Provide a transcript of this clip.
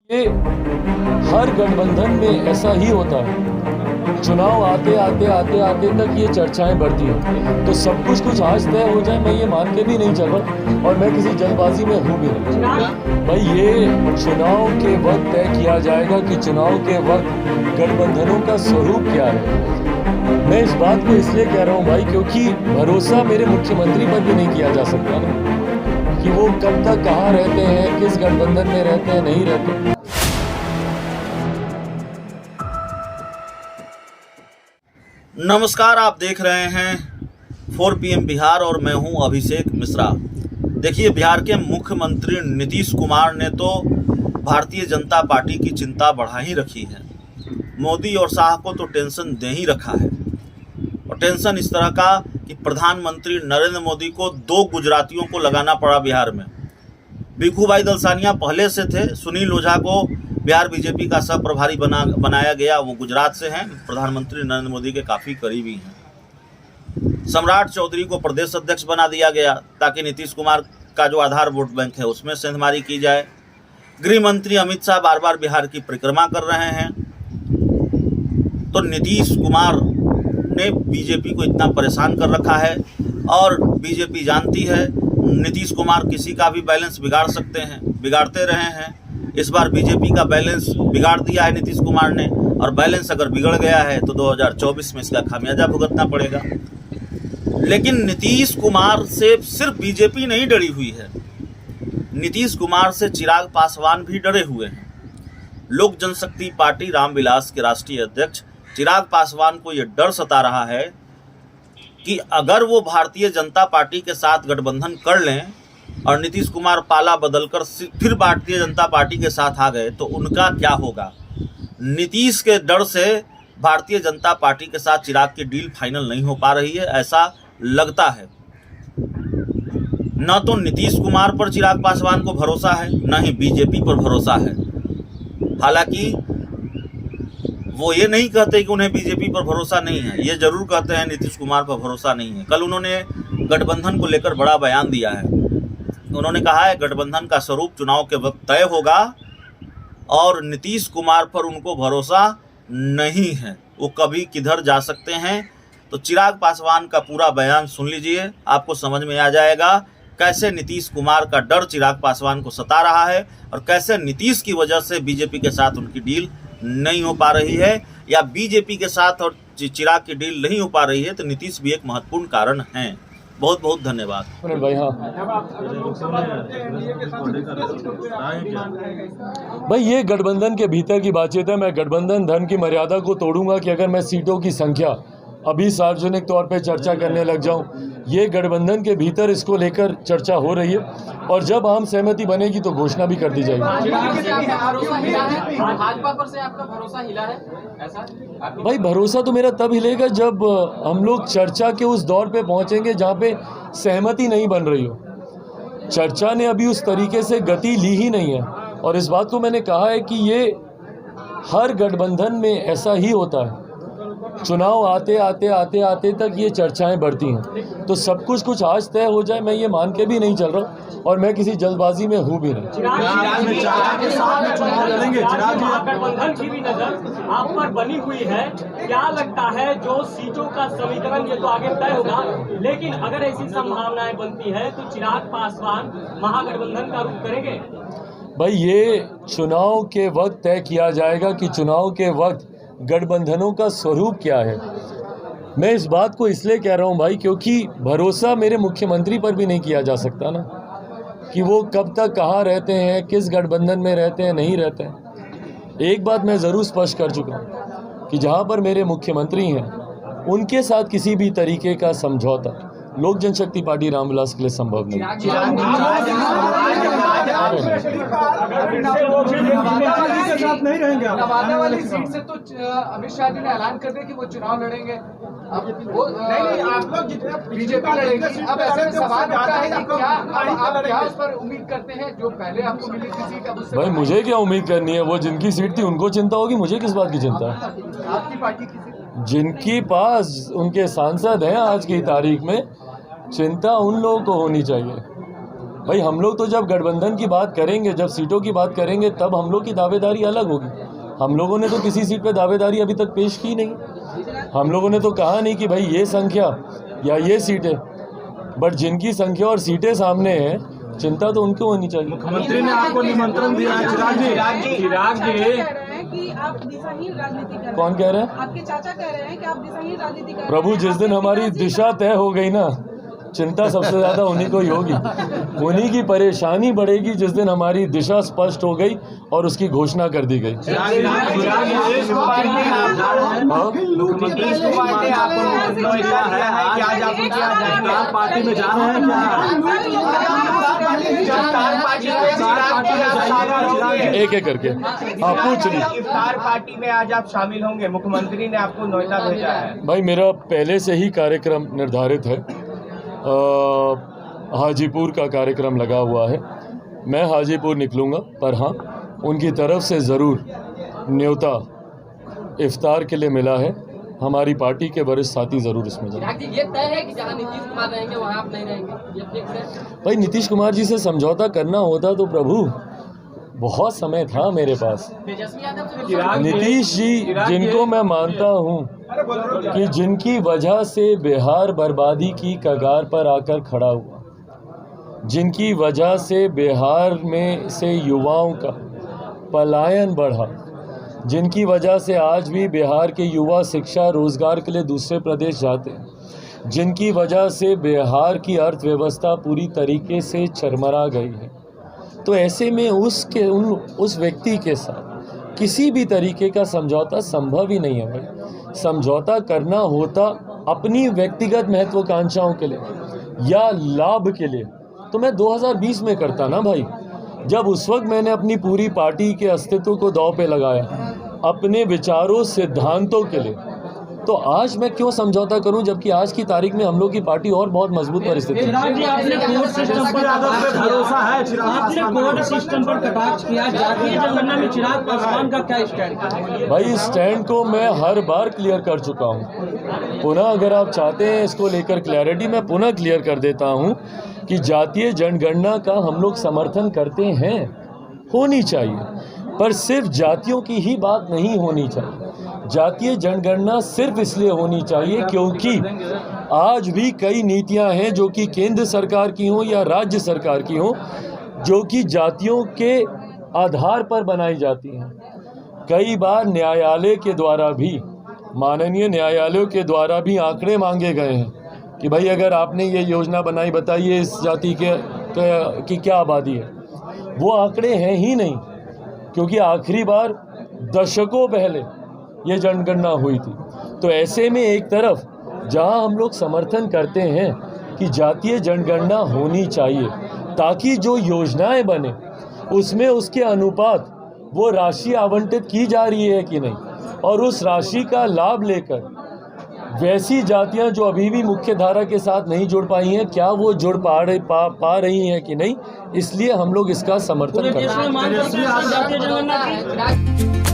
ये हर गठबंधन में ऐसा ही होता है। चुनाव आते तक ये चर्चाएं बढ़ती हैं। तो सब कुछ आज तय हो जाए, मैं ये मान के भी नहीं चल रहा और मैं किसी जल्दबाजी में हूँ भी नहीं। भाई ये चुनाव के वक्त तय किया जाएगा कि चुनाव के वक्त गठबंधनों का स्वरूप क्या है। मैं इस बात को इसलिए कह रहा हूँ भाई, क्योंकि भरोसा मेरे मुख्यमंत्री पर भी नहीं किया जा सकता ना, कि वो कब तक कहाँ रहते हैं, किस गठबंधन में रहते हैं, नहीं रहते। नमस्कार, आप देख रहे हैं 4 PM बिहार और मैं हूं अभिषेक मिश्रा। देखिए, बिहार के मुख्यमंत्री नीतीश कुमार ने तो भारतीय जनता पार्टी की चिंता बढ़ा ही रखी है। मोदी और शाह को तो टेंशन दे ही रखा है, और टेंशन इस तरह का कि प्रधानमंत्री नरेंद्र मोदी को 2 गुजरातियों को लगाना पड़ा बिहार में। भिखूभाई दलसानिया पहले से थे, सुनील ओझा को बिहार बीजेपी का सह प्रभारी बनाया गया, वो गुजरात से हैं, प्रधानमंत्री नरेंद्र मोदी के काफ़ी करीबी हैं। सम्राट चौधरी को प्रदेश अध्यक्ष बना दिया गया ताकि नीतीश कुमार का जो आधार वोट बैंक है उसमें सेंधमारी की जाए। गृह मंत्री अमित शाह बार बार बिहार की परिक्रमा कर रहे हैं। तो नीतीश कुमार ने बीजेपी को इतना परेशान कर रखा है, और बीजेपी जानती है नीतीश कुमार किसी का भी बैलेंस बिगाड़ सकते हैं, बिगाड़ते रहे हैं। इस बार बीजेपी का बैलेंस बिगाड़ दिया है नीतीश कुमार ने, और बैलेंस अगर बिगड़ गया है तो 2024 में इसका खामियाजा भुगतना पड़ेगा। लेकिन नीतीश कुमार से सिर्फ बीजेपी नहीं डरी हुई है, नीतीश कुमार से चिराग पासवान भी डरे हुए हैं। लोक जनशक्ति पार्टी रामविलास के राष्ट्रीय अध्यक्ष चिराग पासवान को यह डर सता रहा है कि अगर वो भारतीय जनता पार्टी के साथ गठबंधन कर लें और नीतीश कुमार पाला बदलकर फिर भारतीय जनता पार्टी के साथ आ गए तो उनका क्या होगा। नीतीश के डर से भारतीय जनता पार्टी के साथ चिराग की डील फाइनल नहीं हो पा रही है, ऐसा लगता है। न तो नीतीश कुमार पर चिराग पासवान को भरोसा है, न ही बीजेपी पर भरोसा है। हालांकि वो ये नहीं कहते कि उन्हें बीजेपी पर भरोसा नहीं है, ये जरूर कहते हैं नीतीश कुमार पर भरोसा नहीं है। कल उन्होंने गठबंधन को लेकर बड़ा बयान दिया है। उन्होंने कहा है गठबंधन का स्वरूप चुनाव के वक्त तय होगा, और नीतीश कुमार पर उनको भरोसा नहीं है, वो कभी किधर जा सकते हैं। तो चिराग पासवान का पूरा बयान सुन लीजिए, आपको समझ में आ जाएगा कैसे नीतीश कुमार का डर चिराग पासवान को सता रहा है, और कैसे नीतीश की वजह से बीजेपी के साथ उनकी डील नहीं हो पा रही है, या बीजेपी के साथ और चिराग की डील नहीं हो पा रही है तो नीतीश भी एक महत्वपूर्ण कारण है। बहुत बहुत धन्यवाद भाई। हाँ भाई, ये गठबंधन के भीतर की बातचीत है। मैं गठबंधन धन की मर्यादा को तोड़ूंगा कि अगर मैं सीटों की संख्या अभी सार्वजनिक तौर पे चर्चा करने लग जाऊं। ये गठबंधन के भीतर इसको लेकर चर्चा हो रही है, और जब आम सहमति बनेगी तो घोषणा भी कर दी जाएगी। भाजपा पर से आपका भरोसा हिला है ऐसा? भाई, भरोसा तो मेरा तब हिलेगा जब हम लोग चर्चा के उस दौर पे पहुंचेंगे जहां पे सहमति नहीं बन रही हो। चर्चा ने अभी उस तरीके से गति ली ही नहीं है, और इस बात को मैंने कहा है कि ये हर गठबंधन में ऐसा ही होता है। चुनाव आते तक ये चर्चाएं बढ़ती हैं। तो सब कुछ आज तय हो जाए, मैं ये मान के भी नहीं चल रहा और मैं किसी जल्दबाजी में हूँ भी नहीं। गठबंधन की भी नजर आप पर बनी हुई है, क्या लगता है जो सीटों का समीकरण ये तो आगे तय होगा, लेकिन अगर ऐसी संभावनाएं बनती है तो चिराग पासवान महागठबंधन का रूप करेंगे? भाई, ये चुनाव के वक्त तय किया जाएगा कि चुनाव के वक्त गठबंधनों का स्वरूप क्या है। मैं इस बात को इसलिए कह रहा हूं भाई, क्योंकि भरोसा मेरे मुख्यमंत्री पर भी नहीं किया जा सकता ना, कि वो कब तक कहाँ रहते हैं, किस गठबंधन में रहते हैं, नहीं रहते हैं। एक बात मैं ज़रूर स्पष्ट कर चुका हूं कि जहां पर मेरे मुख्यमंत्री हैं उनके साथ किसी भी तरीके का समझौता लोक जनशक्ति पार्टी रामविलास के लिए संभव नहीं। नवादा वाली सीट से तो अमित शाह जी ने ऐलान कर दिया कि वो चुनाव लड़ेंगे। आप लोग बीजेपी लड़ेगी। अब ऐसे सवाल उठता है कि क्या आप क्या उस पर उम्मीद करते हैं जो पहले आपको मिली थी सीट? अब उससे भाई, मुझे क्या उम्मीद करनी है? वो जिनकी सीट थी उनको चिंता होगी, मुझे किस बात की चिंता है? आपकी पार्टी की सीट जिनकी पास उनके सांसद हैं आज की तारीख में, चिंता उन लोगों को होनी चाहिए। भाई हम लोग तो जब गठबंधन की बात करेंगे, जब सीटों की बात करेंगे, तब हम लोग की दावेदारी अलग होगी। हम लोगों ने तो किसी सीट पे दावेदारी अभी तक पेश की नहीं। हम लोगों ने तो कहा नहीं कि भाई ये संख्या या ये सीटें, बट जिनकी संख्या और सीटें सामने हैं, चिंता तो उनको होनी चाहिए। मुख्यमंत्री ने आपको निमंत्रण दिया है। चिराग जी कि आप दिशाहीन राजनीति कर रहे हैं। कौन कह रहे हैं? आपके चाचा कह रहे हैं कि आप दिशाहीन राजनीति कर रहे हैं। प्रभु, जिस दिन हमारी दिशा तय हो गई ना, चिंता सबसे ज्यादा उन्हीं को ही होगी। उन्हीं की परेशानी बढ़ेगी जिस दिन हमारी दिशा स्पष्ट हो गई और उसकी घोषणा कर दी गई। पार्टी में जा रहे हैं एक एक करके आप पूछ ली। इफ्तार पार्टी में आज आप शामिल होंगे, मुख्यमंत्री ने आपको नोएडा भेजा है। भाई मेरा पहले से ही कार्यक्रम निर्धारित है। हाजीपुर का कार्यक्रम लगा हुआ है। मैं हाजीपुर निकलूँगा, पर हाँ उनकी तरफ से ज़रूर न्योता इफ्तार के लिए मिला है। हमारी पार्टी के वरिष्ठ साथी ज़रूर इसमें जाएंगे। ये तय है कि जहाँ नीतीश कुमार रहेंगे वहाँ आप नहीं रहेंगे, ये फिक्स है? भाई नीतीश कुमार जी से समझौता करना होता तो प्रभु बहुत समय था मेरे पास। तेजस्वी यादव से नीतीश जी, जिनको मैं मानता हूँ कि जिनकी वजह से बिहार बर्बादी की कगार पर आकर खड़ा हुआ, जिनकी वजह से बिहार में से युवाओं का पलायन बढ़ा, जिनकी वजह से आज भी बिहार के युवा शिक्षा रोजगार के लिए दूसरे प्रदेश जाते हैं, जिनकी वजह से बिहार की अर्थव्यवस्था पूरी तरीके से चरमरा गई है, तो ऐसे में उस व्यक्ति के साथ किसी भी तरीके का समझौता संभव ही नहीं है। भाई समझौता करना होता अपनी व्यक्तिगत महत्वाकांक्षाओं के लिए या लाभ के लिए तो मैं 2020 में करता ना भाई, जब उस वक्त मैंने अपनी पूरी पार्टी के अस्तित्व को दांव पे लगाया अपने विचारों सिद्धांतों के लिए। तो आज मैं क्यों समझौता करूं, जबकि आज की तारीख में हम लोग की पार्टी और बहुत मजबूत परिस्थिति है। आपने कोर्ट सिस्टम पर कटाक्ष किया, जातीय जनगणना में चिराग पासवान का क्या स्टैंड है? भाई इस स्टैंड को मैं हर बार क्लियर कर चुका हूं। पुनः अगर आप चाहते हैं इसको लेकर क्लैरिटी, मैं पुनः क्लियर कर देता हूं कि जातीय जनगणना का हम लोग समर्थन करते हैं, होनी चाहिए, पर सिर्फ जातियों की ही बात नहीं होनी चाहिए। जातीय जनगणना सिर्फ इसलिए होनी चाहिए क्योंकि आज भी कई नीतियां हैं जो कि केंद्र सरकार की हों या राज्य सरकार की हों, जो कि जातियों के आधार पर बनाई जाती हैं। कई बार न्यायालय के द्वारा भी, माननीय न्यायालयों के द्वारा भी आंकड़े मांगे गए हैं कि भाई अगर आपने ये योजना बनाई, बताइए इस जाति की क्या आबादी है। वो आंकड़े हैं ही नहीं, क्योंकि आखिरी बार दशकों पहले ये जनगणना हुई थी। तो ऐसे में एक तरफ जहां हम लोग समर्थन करते हैं कि जातीय जनगणना होनी चाहिए ताकि जो योजनाएं बने उसमें उसके अनुपात वो राशि आवंटित की जा रही है कि नहीं, और उस राशि का लाभ लेकर वैसी जातियां जो अभी भी मुख्य धारा के साथ नहीं जुड़ पाई हैं, क्या वो जुड़ पा रही हैं कि नहीं, इसलिए हम लोग इसका समर्थन करते हैं।